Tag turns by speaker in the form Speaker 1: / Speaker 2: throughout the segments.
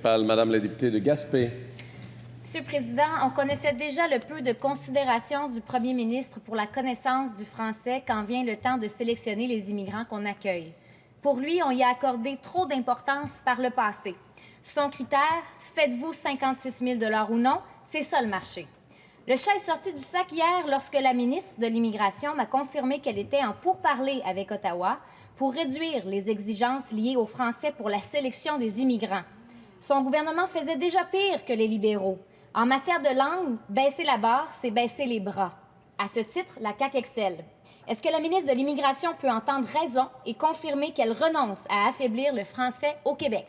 Speaker 1: Madame la députée de Gaspé.
Speaker 2: Monsieur le Président, on connaissait déjà le peu de considération du premier ministre pour la connaissance du français quand vient le temps de sélectionner les immigrants qu'on accueille. Pour lui, on y a accordé trop d'importance par le passé. Son critère, faites-vous 56 000 $ ou non, c'est ça le marché. Le chat est sorti du sac hier lorsque la ministre de l'Immigration m'a confirmé qu'elle était en pourparlers avec Ottawa pour réduire les exigences liées au français pour la sélection des immigrants. Son gouvernement faisait déjà pire que les libéraux. En matière de langue, baisser la barre, c'est baisser les bras. À ce titre, la CAQ excelle. Est-ce que la ministre de l'Immigration peut entendre raison et confirmer qu'elle renonce à affaiblir le français au Québec?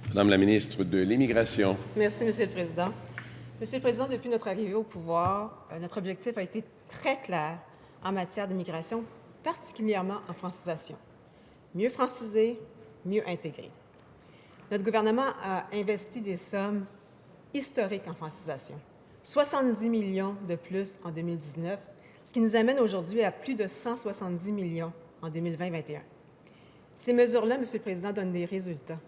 Speaker 1: Madame la ministre de l'Immigration.
Speaker 3: Merci, Monsieur le Président. Monsieur le Président, depuis notre arrivée au pouvoir, notre objectif a été très clair en matière d'immigration, particulièrement en francisation. Mieux franciser, mieux intégrer. Notre gouvernement a investi des sommes historiques en francisation. 70 millions de plus en 2019, ce qui nous amène aujourd'hui à plus de 170 millions en 2020-2021. Ces mesures-là, Monsieur le Président, donnent des résultats.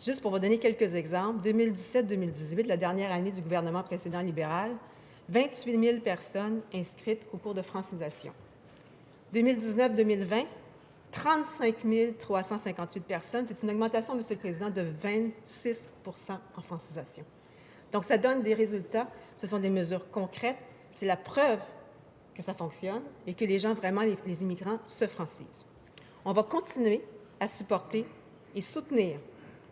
Speaker 3: Juste pour vous donner quelques exemples, 2017-2018, la dernière année du gouvernement précédent libéral, 28 000 personnes inscrites au cours de francisation. 2019-2020, 35 358 personnes. C'est une augmentation, Monsieur le Président, de 26 en francisation. Donc, ça donne des résultats. Ce sont des mesures concrètes. C'est la preuve que ça fonctionne et que les gens, vraiment, les immigrants, se francisent. On va continuer à supporter et soutenir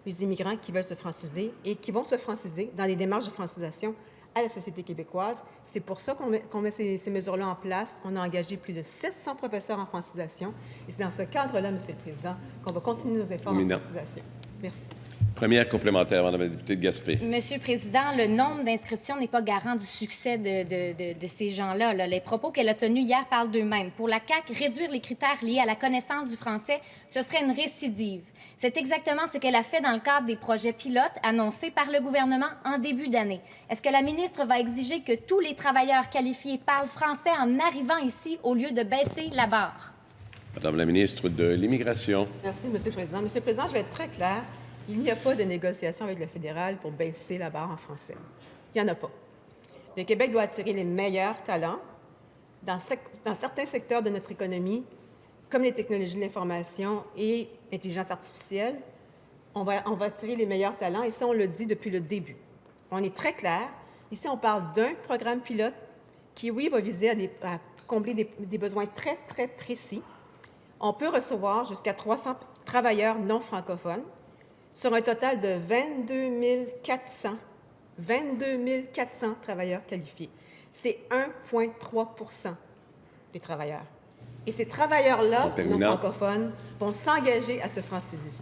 Speaker 3: les immigrants qui veulent se franciser et qui vont se franciser dans les démarches de francisation à la société québécoise. C'est pour ça qu'on met ces mesures-là en place. On a engagé plus de 700 professeurs en francisation. Et c'est dans ce cadre-là, Monsieur le Président, qu'on va continuer nos efforts en francisation. Merci.
Speaker 1: Première complémentaire, Madame la députée de Gaspé.
Speaker 2: Monsieur le Président, le nombre d'inscriptions n'est pas garant du succès de ces gens-là. Les propos qu'elle a tenus hier parlent d'eux-mêmes. Pour la CAQ, réduire les critères liés à la connaissance du français, ce serait une récidive. C'est exactement ce qu'elle a fait dans le cadre des projets pilotes annoncés par le gouvernement en début d'année. Est-ce que la ministre va exiger que tous les travailleurs qualifiés parlent français en arrivant ici au lieu de baisser la barre?
Speaker 1: Madame la ministre de l'Immigration.
Speaker 3: Merci, Monsieur le Président. Monsieur le Président, je vais être très claire. Il n'y a pas de négociation avec le fédéral pour baisser la barre en français. Il n'y en a pas. Le Québec doit attirer les meilleurs talents dans certains secteurs de notre économie, comme les technologies de l'information et l'intelligence artificielle. On va attirer les meilleurs talents, et ça, on le dit depuis le début. On est très clair. Ici, on parle d'un programme pilote qui, oui, va viser à combler des besoins très, très précis. On peut recevoir jusqu'à 300 travailleurs non francophones sur un total de 22 400 travailleurs qualifiés. C'est 1,3 des travailleurs. Et ces travailleurs-là, non francophones, vont s'engager à se franciser.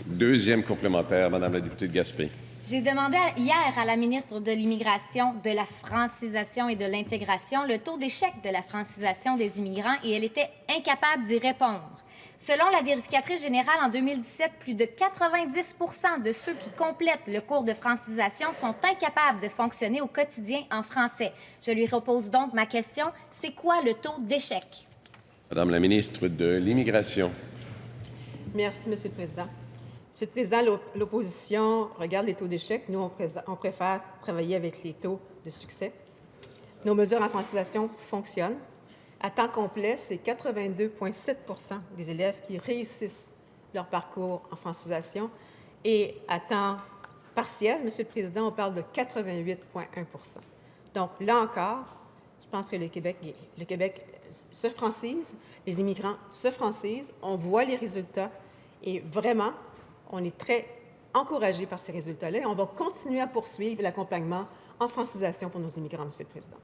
Speaker 1: Deuxième complémentaire, Madame la députée de Gaspé.
Speaker 2: J'ai demandé hier à la ministre de l'Immigration, de la francisation et de l'intégration le taux d'échec de la francisation des immigrants et elle était incapable d'y répondre. Selon la vérificatrice générale, en 2017, plus de 90 % de ceux qui complètent le cours de francisation sont incapables de fonctionner au quotidien en français. Je lui repose donc ma question, c'est quoi le taux d'échec?
Speaker 1: Madame la ministre de l'Immigration.
Speaker 3: Merci, Monsieur le Président. Monsieur le Président, l'opposition regarde les taux d'échec. Nous, on préfère travailler avec les taux de succès. Nos mesures en francisation fonctionnent. À temps complet, c'est 82,7 % des élèves qui réussissent leur parcours en francisation. Et à temps partiel, Monsieur le Président, on parle de 88,1 %. Donc, là encore, je pense que le Québec se francise, les immigrants se francisent, on voit les résultats et vraiment, on est très encouragés par ces résultats-là et on va continuer à poursuivre l'accompagnement en francisation pour nos immigrants, Monsieur le Président.